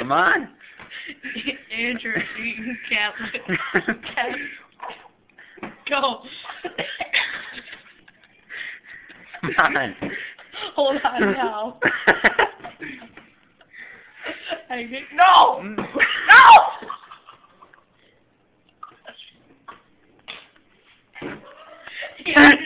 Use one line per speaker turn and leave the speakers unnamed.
Come on.
Andrew, you can't. Go.
Come on.
Hold on now. No! No!